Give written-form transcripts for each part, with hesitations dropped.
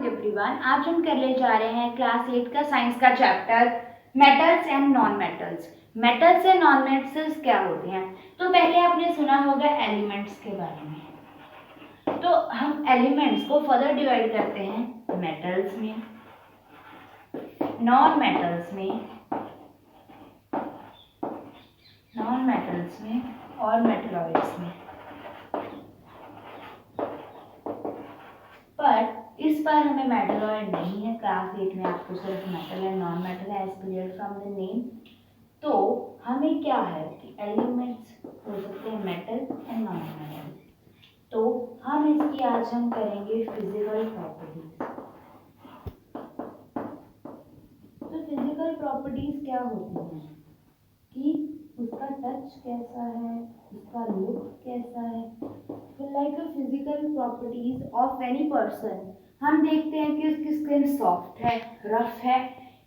Everyone, आज हम करने जा रहे हैं क्लास 8 का साइंस का chapter metals and non metals. Metals and non metals क्या होते हैं? तो पहले आपने सुना होगा एलिमेंट्स के बारे में। तो हम एलिमेंट्स को फर्दर डिवाइड करते हैं मेटल्स में, नॉन मेटल्स में और मेटलॉइड्स में। पर इस बार हमें मेटलॉइड नहीं है, क्लास 8 में आपको सिर्फ metal and non metal as clear from the name. तो हमें क्या है कि एलिमेंट्स हो सकते हैं मेटल एंड नॉन मेटल। तो हम इसकी आज हम करेंगे फिजिकल प्रॉपर्टीज। तो फिजिकल प्रॉपर्टीज क्या होती हैं कि उसका टच कैसा है, उसका लुक कैसा है। Like physical properties of any person, हम देखते हैं कि उसकी स्किन सॉफ्ट है, रफ है,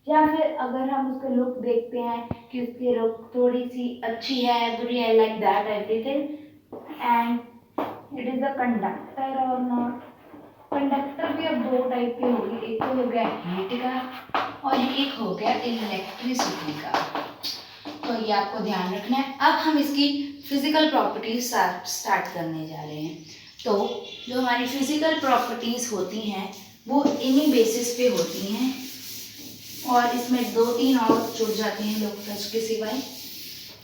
या फिर अगर हम उसका लुक देखते हैं कि उसकी लुक थोड़ी सी अच्छी है, बुरी है, like that everything. And it is a conductor और नॉट। कंडक्टर भी अब दो टाइप के होंगे, एक तो हो गया हीट का और एक हो गया इलेक्ट्रिसिटी का। तो ये आपको ध्यान रखना है। अब हम इसकी फिजिकल प्रॉपर्टीज स्टार्ट करने जा रहे हैं। तो जो हमारी फिजिकल प्रॉपर्टीज होती हैं वो इन्हीं बेसिस पे होती हैं, और इसमें 2-3 और जुड़ जाते हैं लोग टच के सिवाय।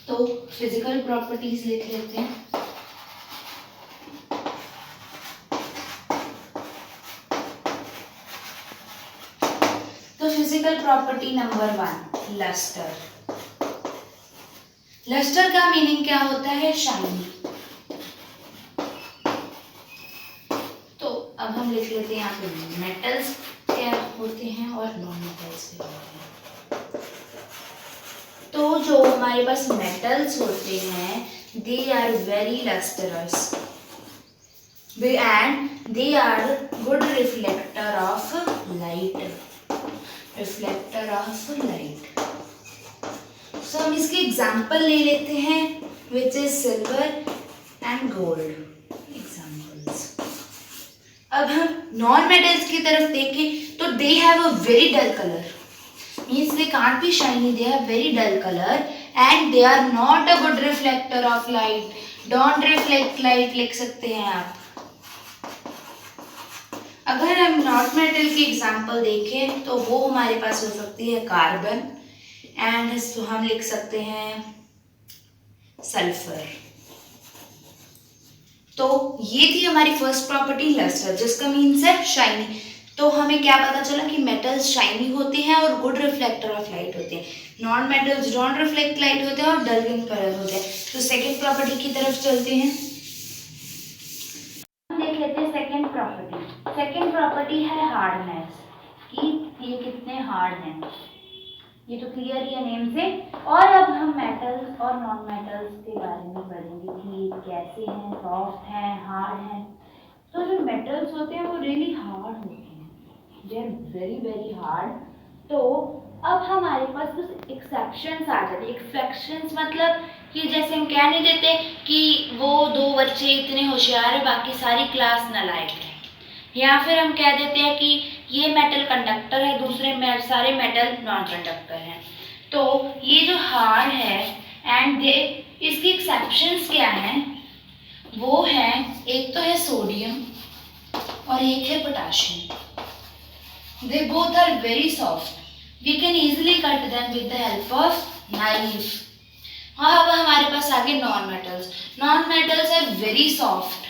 तो फिजिकल प्रॉपर्टीज लिख लेते हैं। तो physical property number 1, lustre. Lustre का मीनिंग क्या होता है? शाइनी। तो अब हम लिख लेते हैं यहाँ पे मेटल्स क्या होते हैं और नॉन मेटल्स क्या होते हैं। तो जो हमारे पास मेटल्स होते हैं they are very lustrous and they are good reflector of light. So हम इसके एग्जाम्पल ले लेते हैं, which is silver and gold examples. अब हम नॉन मेटल्स की तरफ देखें तो they have a very dull colour, means they can't be shiny, they have very dull colour and they are not a good reflector of light. Don't reflect light लिख सकते हैं आप। अगर हम नॉन मेटल की एग्जाम्पल देखें तो वो हमारे पास हो सकती है कार्बन, एंड हम लिख सकते हैं सल्फर। तो ये थी हमारी फर्स्ट प्रॉपर्टी लस्टर, जिसका मीन्स है शाइनी। तो हमें क्या पता चला कि मेटल्स शाइनी होते हैं और गुड रिफ्लेक्टर ऑफ लाइट होते हैं। Non metals don't reflect light होते हैं और डल इन कलर होते हैं। तो सेकेंड प्रॉपर्टी की तरफ चलते हैं। देख लेते हैं सेकेंड प्रॉपर्टी। सेकेंड प्रॉपर्टी है हार्डनेस, कि ये कितने हार्ड हैं। ये तो क्लियर ही है नेम से। और अब हम मेटल्स और नॉन मेटल्स के बारे में पढ़ेंगे कि ये कैसे हैं, सॉफ्ट हैं, हार्ड हैं। तो जो मेटल्स होते हैं वो रियली हार्ड होते हैं, they are very very hard. तो अब हमारे पास कुछ एक्सेप्शंस आ जाते हैं। एक्सेप्शंस मतलब कि जैसे हम कह नहीं देते कि वो 2 बच्चे इतने होशियार है बाकी सारी क्लास नालायक है, या फिर हम कह देते हैं कि ये मेटल कंडक्टर है, दूसरे सारे मेटल नॉन कंडक्टर हैं। तो ये जो हार्ड है एंड इसकी एक्सेप्शंस क्या हैं? वो है, एक तो है सोडियम और एक है potassium. They both are very soft, we can easily cut them with the help of knife. हाँ, अब हमारे पास आगे non metals. Non metals are very soft,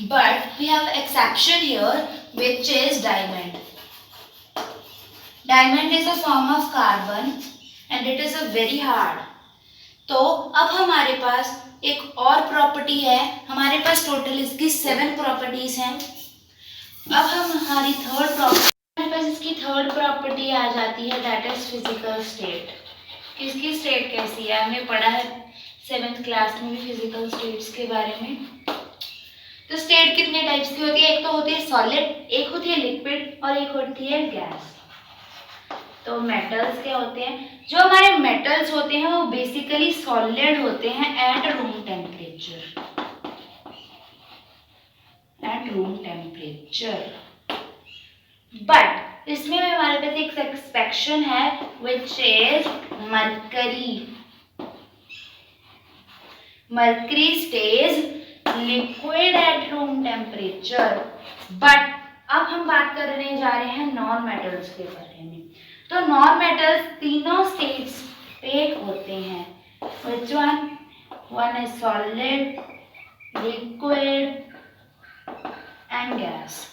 but we have exception here, which is diamond. Diamond is a form of carbon and it is a very hard. तो अब हमारे पास एक और प्रॉपर्टी है। हमारे पास टोटल इसकी 7 प्रॉपर्टीज हैं। अब हमारी हमारे पास इसकी थर्ड प्रॉपर्टी आ जाती है, दैट इज फिजिकल स्टेट। इसकी स्टेट कैसी है? हमने पढ़ा है 7th क्लास में भी फिजिकल स्टेट्स के बारे में। तो स्टेट कितने टाइप्स की होती है? एक तो होती है सॉलिड, एक होती है लिक्विड और एक होती है गैस। तो मेटल्स क्या होते हैं? जो हमारे मेटल्स होते हैं वो बेसिकली सॉलिड होते हैं एट रूम टेम्परेचर। बट इसमें हमारे पास एक एक्सेप्शन है which is mercury. Mercury stage liquid at room temperature. But अब हम बात करने जा रहे हैं नॉन मेटल्स के बारे में. तो नॉन मेटल्स तीनों स्टेट्स पे होते हैं. Which one is solid, liquid and gas.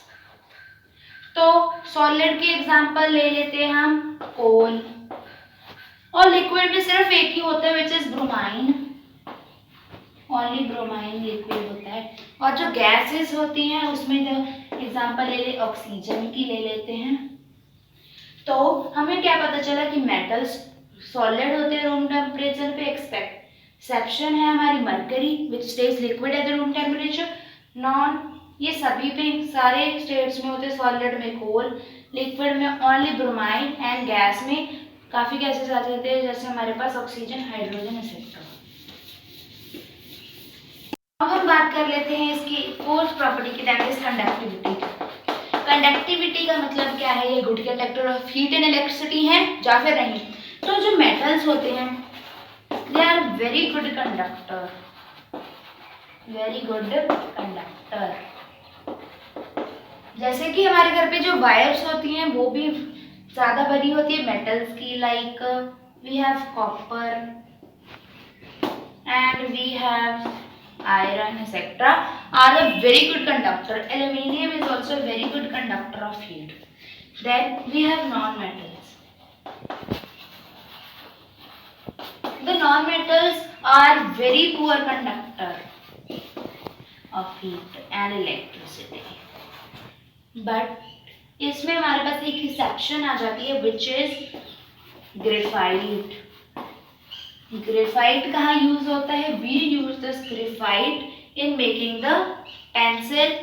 तो सॉलिड की एग्जांपल ले लेते हैं हम कोल. और लिक्विड में सिर्फ एक ही होता है which is bromine. Only bromine liquid होता है. और जो गैसेस होती हैं उसमें जो एग्जांपल ले ले ऑक्सीजन की ले लेते हैं. तो हमें क्या पता चला कि मेटल्स सॉलिड होते हैं रूम टेम्परेचर पे. एक्सेप्शन है हमारी mercury which stage liquid at the room temperature. Non ये सभी पे सारे स्टेट्स में होते हैं. सॉलिड में कोल, लिक्विड में ओनली ब्रोमाइन एंड गैस में काफ़ी गैसेस आ जाते हैं जैसे हमारे पास ऑक्सीजन, हाइड्रोजन एक्सेट्रा. अब हम बात कर लेते हैं इसकी फोर्थ प्रॉपर्टी की, दैट इज कंडक्टिविटी. कंडक्टिविटी का मतलब क्या है? ये good conductor of heat and electricity है या फिर नहीं? तो जो मेटल्स होते हैं they are very good conductor. Very good conductor. जैसे कि हमारे घर पे जो वायर्स होती हैं वो भी ज़्यादा बड़ी होती है मेटल्स की. Like we have copper and we have iron etc. are a very good conductor. Aluminium is also a very good conductor of heat. Then we have non-metals. The non-metals are very poor conductor of heat and electricity. But इसमें हमारे पास एक exception आ जाती है which is graphite. Graphite कहाँ use होता है? We use this graphite in making the pencil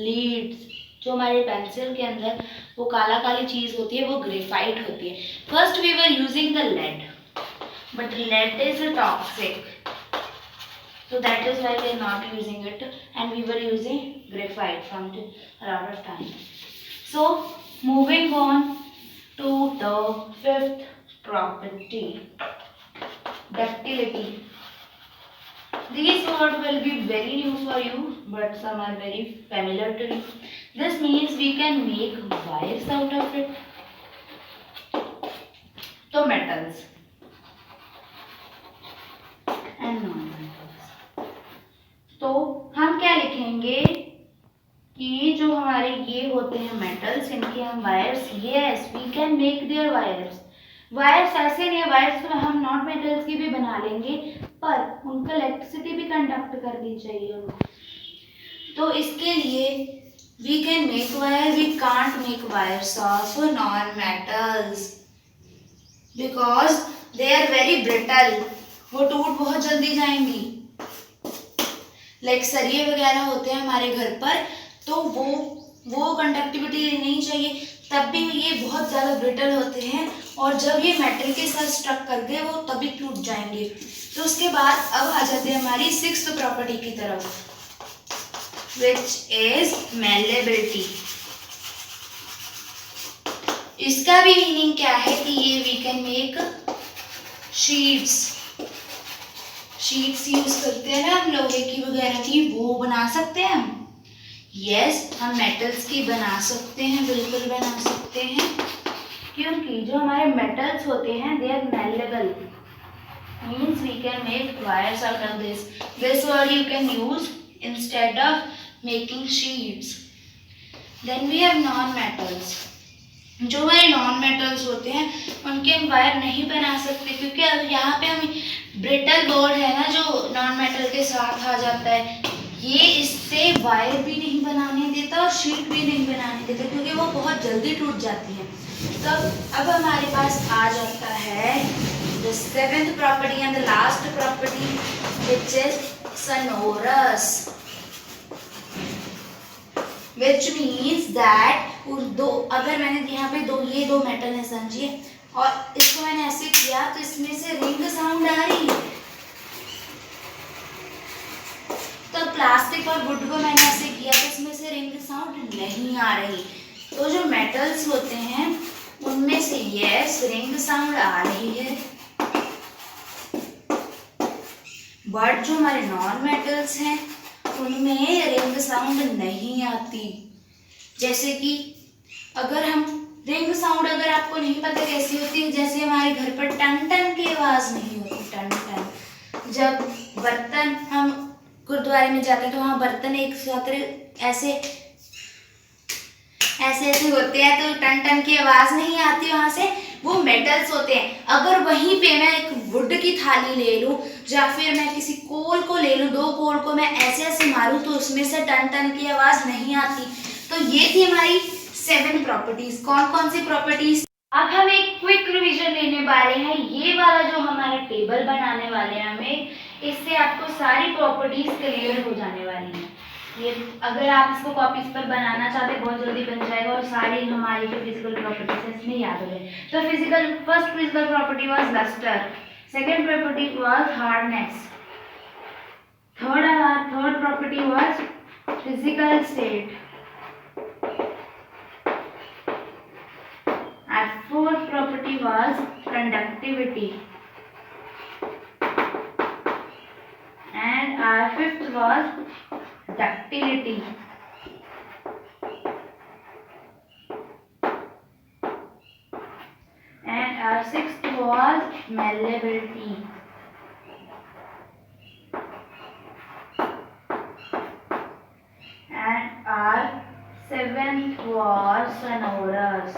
leads. जो हमारे पेंसिल के अंदर वो काला काली चीज होती है वो ग्रेफाइट होती है. First we were using the lead but lead is toxic, so that is why we are not using it and we were using graphite from the lot of time. So moving on to the fifth property, ductility. These words will be very new for you but some are very familiar to you. This means we can make wires out of it. So metals and non-metals. तो हम क्या लिखेंगे कि जो हमारे ये होते हैं मेटल्स, इनके हम wires, yes we can make their wires. Wires ऐसे नहीं है, वायर्स तो हम नॉन मेटल्स की भी बना लेंगे पर उनको इलेक्ट्रिसिटी भी कंडक्ट करनी चाहिए उनको. तो इसके लिए we can make wire, we can't make wires of non metals because they are very brittle. वो टूट बहुत जल्दी जाएंगी. लाइक सरिये वगैरह होते हैं हमारे घर पर तो वो कंडक्टिविटी नहीं चाहिए, तब भी ये बहुत ज़्यादा ब्रिटल होते हैं और जब ये मेटल के साथ स्ट्रक कर गए वो तभी टूट जाएंगे. तो उसके बाद अब आ जाते हैं हमारी सिक्स्थ प्रॉपर्टी की तरफ विच इज मेलेबिलिटी. इसका भी मीनिंग क्या है कि ये we can make sheets. Sheets use करते हैं ना हम लोहे की वगैरह की, वो बना सकते हैं हम. यस हम मेटल्स की बना सकते हैं, बिल्कुल बना सकते हैं क्योंकि जो हमारे मेटल्स होते हैं they are malleable. Means we can make wires out of this. This word you can use instead of making sheets. Then we have non metals. जो हमारे नॉन मेटल्स होते हैं उनके हम वायर नहीं बना सकते क्योंकि अब यहाँ पे हम ब्रिटल बोर्ड है ना जो नॉन मेटल के साथ आ जाता है, ये इससे वायर भी नहीं बनाने देता और शीट भी नहीं बनाने देता क्योंकि वो बहुत जल्दी टूट जाती है. तो अब हमारे पास आ जाता है the seventh property and the last property which is sonorous, which means that दो, अगर मैंने यहाँ पे ये दो मेटल है समझिए और इसको मैंने ऐसे किया तो इसमें से रिंग साउंड आ रही है. तो प्लास्टिक और वुड को मैंने ऐसे किया तो इसमें से रिंग साउंड नहीं आ रही. तो जो मेटल मेटल्स होते हैं उनमें से यस रिंग साउंड आ रही है, बट जो हमारे नॉन मेटल्स हैं उनमें रिंग साउंड नहीं आती। जैसे कि अगर हम रिंग साउंड अगर आपको नहीं पता कैसी होती है, जैसे हमारे घर पर टन टन की आवाज नहीं होती, टन टन। जब बर्तन हम गुरुद्वारे में जाते हैं तो वहाँ बर्तन एक साथ ऐसे ऐसे ऐसे होते हैं तो टन टन की आवाज नहीं आती वहां से, वो मेटल्स होते हैं। अगर वहीं पे मैं एक वुड की थाली ले लूं या फिर मैं किसी कोल को ले लूं, दो कोल को मैं ऐसे ऐसे मारूं तो उसमें से टन टन की आवाज नहीं आती। तो ये थी हमारी 7 प्रॉपर्टीज। कौन कौन सी प्रॉपर्टीज? अब हम एक क्विक रिवीजन लेने वाले हैं। ये वाला जो हमारा टेबल बनाने वाले हैं हमें, इससे आपको सारी प्रॉपर्टीज क्लियर हो जाने वाली हैं। ये अगर आप इसको कॉपीज पर बनाना चाहते हैं बहुत जल्दी बन जाएगा और सारी हमारी जो फिजिकल प्रॉपर्टीज है इसमें याद हो जाए। तो first physical property was lustre, second property was hardness, third property was physical state, and fourth property was conductivity, and our fifth was ductility, and our sixth was malleability, and our seventh was sonorous।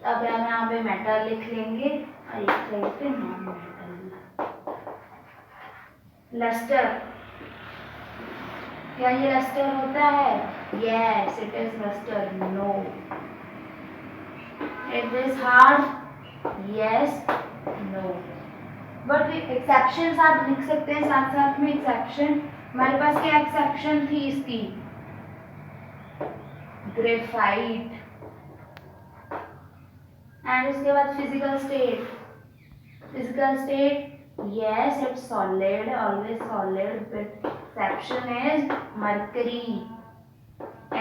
अब यहाँ पे metal लिख लेंगे और एक side पे non metal. Lustre, क्या ये लस्टर होता है? Yes it is lustre. No it is hard. Yes no. But exception आप लिख सकते हैं साथ साथ में। एक्सेप्शन हमारे पास क्या एक्सेप्शन थी इसकी? ग्रेफाइट। एंड उसके बाद physical state, yes it's solid, always solid, but exception is mercury,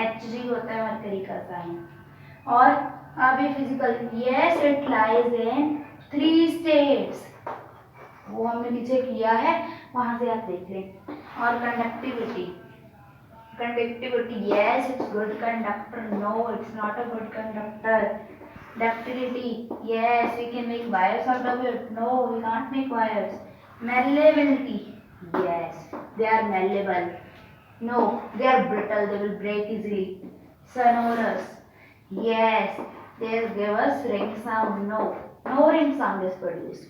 Hg होता है मरकरी का साइन। और अभी physical, yes it lies in 3 states, वो हमने नीचे किया है वहां से आप देख लें। और conductivity, yes it's good conductor, no it's not a good conductor। Ductility, yes we can make wires out of it, no we can't make wires। Malleability, yes they are malleable, no they are brittle, they will break easily। Sonorous, yes they give us ring sound, no ring sound is produced।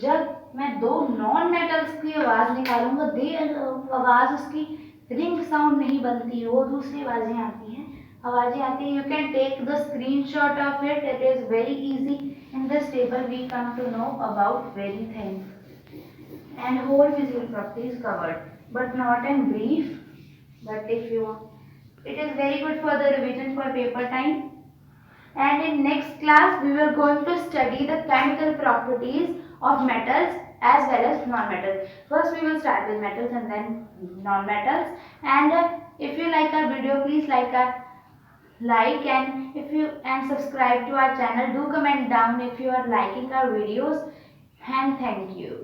जब मैं दो non metals की आवाज निकालूंगा आवाज उसकी ring sound नहीं बनती, वो दूसरी आवाजें आती हैं, You can take the screenshot of it, it is very easy। In this table we come to know about very things and whole physical property is covered, but not in brief, but if you want, it is very good for the revision for paper time। And in next class we will going to study the chemical properties of metals as well as non-metals। First we will start with metals and then non-metals। And if you like our video, please like and if you and subscribe to our channel. Do comment down if you are liking our videos, and thank you।